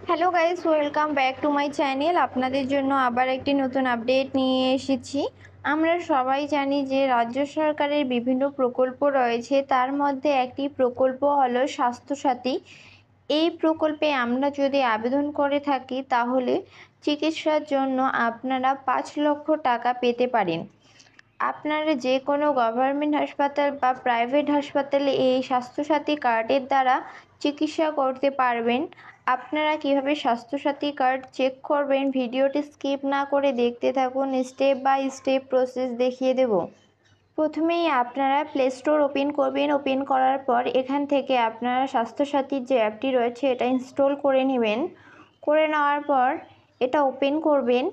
Hello guys, welcome back to my channel. আপনাদের জন্য আবার একটি নতুন আপডেট নিয়ে এসেছি। আমরা সবাই জানি যে রাজ্য সরকারের বিভিন্ন প্রকল্প রয়েছে, তার মধ্যে একটি প্রকল্প হলো স্বাস্থ্যসাথী। এই প্রকল্পে আমরা যদি আবেদন করে থাকি তাহলে চিকিৎসার জন্য আপনারা 5 লক্ষ টাকা পেতে পারেন। আপনারা যে কোনো গভর্নমেন্ট হাসপাতাল বা প্রাইভেট হাসপাতালে এই স্বাস্থ্যসাথী কার্ডের দ্বারা চিকিৎসা করতে পারবেন। আপনারা কিভাবে স্বাস্থ্যসাথী কার্ড চেক করবেন ভিডিওটি স্কিপ না করে দেখতে থাকুন, স্টেপ বাই স্টেপ প্রসেস দেখিয়ে দেব। প্রথমেই আপনারা প্লে স্টোর ওপেন করবেন। ওপেন করার পর এখান থেকে আপনারা স্বাস্থ্যসাথীর যে অ্যাপটি রয়েছে এটা ইনস্টল করে নেবেন। করে নেওয়ার পর এটা ওপেন করবেন।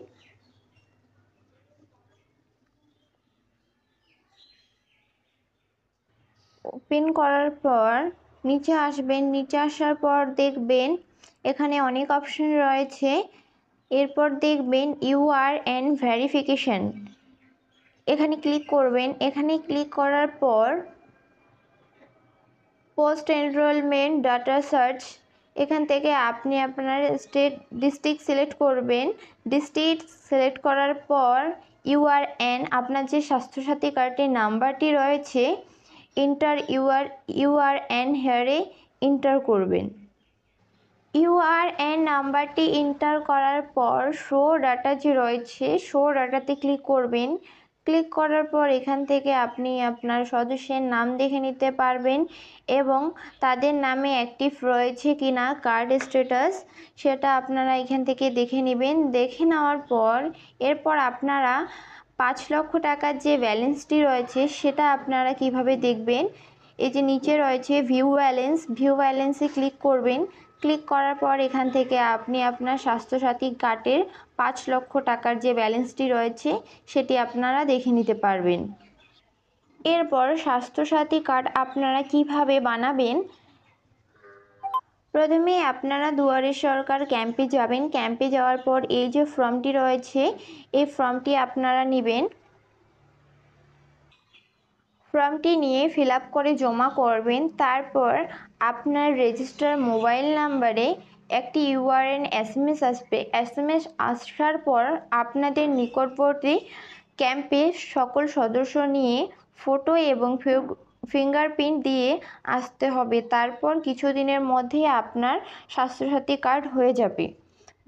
ওপেন করার পর নিচে আসবেন। নিচে আসার পর দেখবেন এখানে অনেক অপশন রয়েছে। এরপর দেখবেন ইউআরএন ভেরিফিকেশন, এখানে ক্লিক করবেন। এখানে ক্লিক করার পর পোস্ট এনরোলমেন্ট ডাটা সার্চ, এখান থেকে আপনি আপনার ডিস্ট্রিক্ট সিলেক্ট করবেন। ডিস্ট্রিক্ট সিলেক্ট করার পর ইউআরএন, আপনার যে স্বাস্থ্যসাথী কার্ডের নাম্বারটি রয়েছে ইন্টার ইউআরএন হেয়ারে এন্টার করবেন। ইউআরএন নাম্বারটি এন্টার করার পর শো ডাটা যে রয়েছে শো ডাটাতে ক্লিক করবেন। ক্লিক করার পর এখান থেকে আপনি আপনার সদস্যের নাম দেখে নিতে পারবেন এবং তাদের নামে অ্যাক্টিভ রয়েছে কিনা কার্ড স্ট্যাটাস সেটা আপনারা এখান থেকে দেখে নেবেন। দেখে নেওয়ার পর এরপর আপনারা 5 লক্ষ টাকার যে ব্যালেন্সটি রয়েছে সেটা আপনারা কিভাবে দেখবেন, এই যে নিচে রয়েছে ভিউ ব্যালেন্সে ক্লিক করবেন। ক্লিক করার পর এখান থেকে আপনি আপনার স্বাস্থ্যসাথী কার্ডের 5 লক্ষ টাকার যে ব্যালেন্সটি রয়েছে সেটি আপনারা দেখে নিতে পারবেন। এরপর স্বাস্থ্যসাথী কার্ড আপনারা কিভাবে বানাবেন, প্রথমে আপনারা দুয়ারে সরকার ক্যাম্পে যাবেন। ক্যাম্পে যাওয়ার পর এই যে ফর্মটি রয়েছে এই ফর্মটি আপনারা নেবেন। ফর্মটি নিয়ে ফিল আপ করে জমা করবেন। তারপর আপনার রেজিস্টার মোবাইল নাম্বারে একটি ইউআরএন এসএমএস আসবে। এসএমএস আসার পর আপনাদের নিকটবর্তী ক্যাম্পে সকল সদস্য নিয়ে ফটো এবং ফিঙ্গারপ্রিন্ট দিয়ে আসতে হবে। তারপর কিছুদিনের মধ্যেই আপনার স্বাস্থ্যসাথী কার্ড হয়ে যাবে।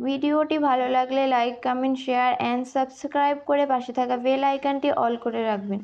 ভিডিওটি ভালো লাগলে like, comment, share and subscribe করে পাশে থাকা বেল আইকনটি অল করে রাখবেন।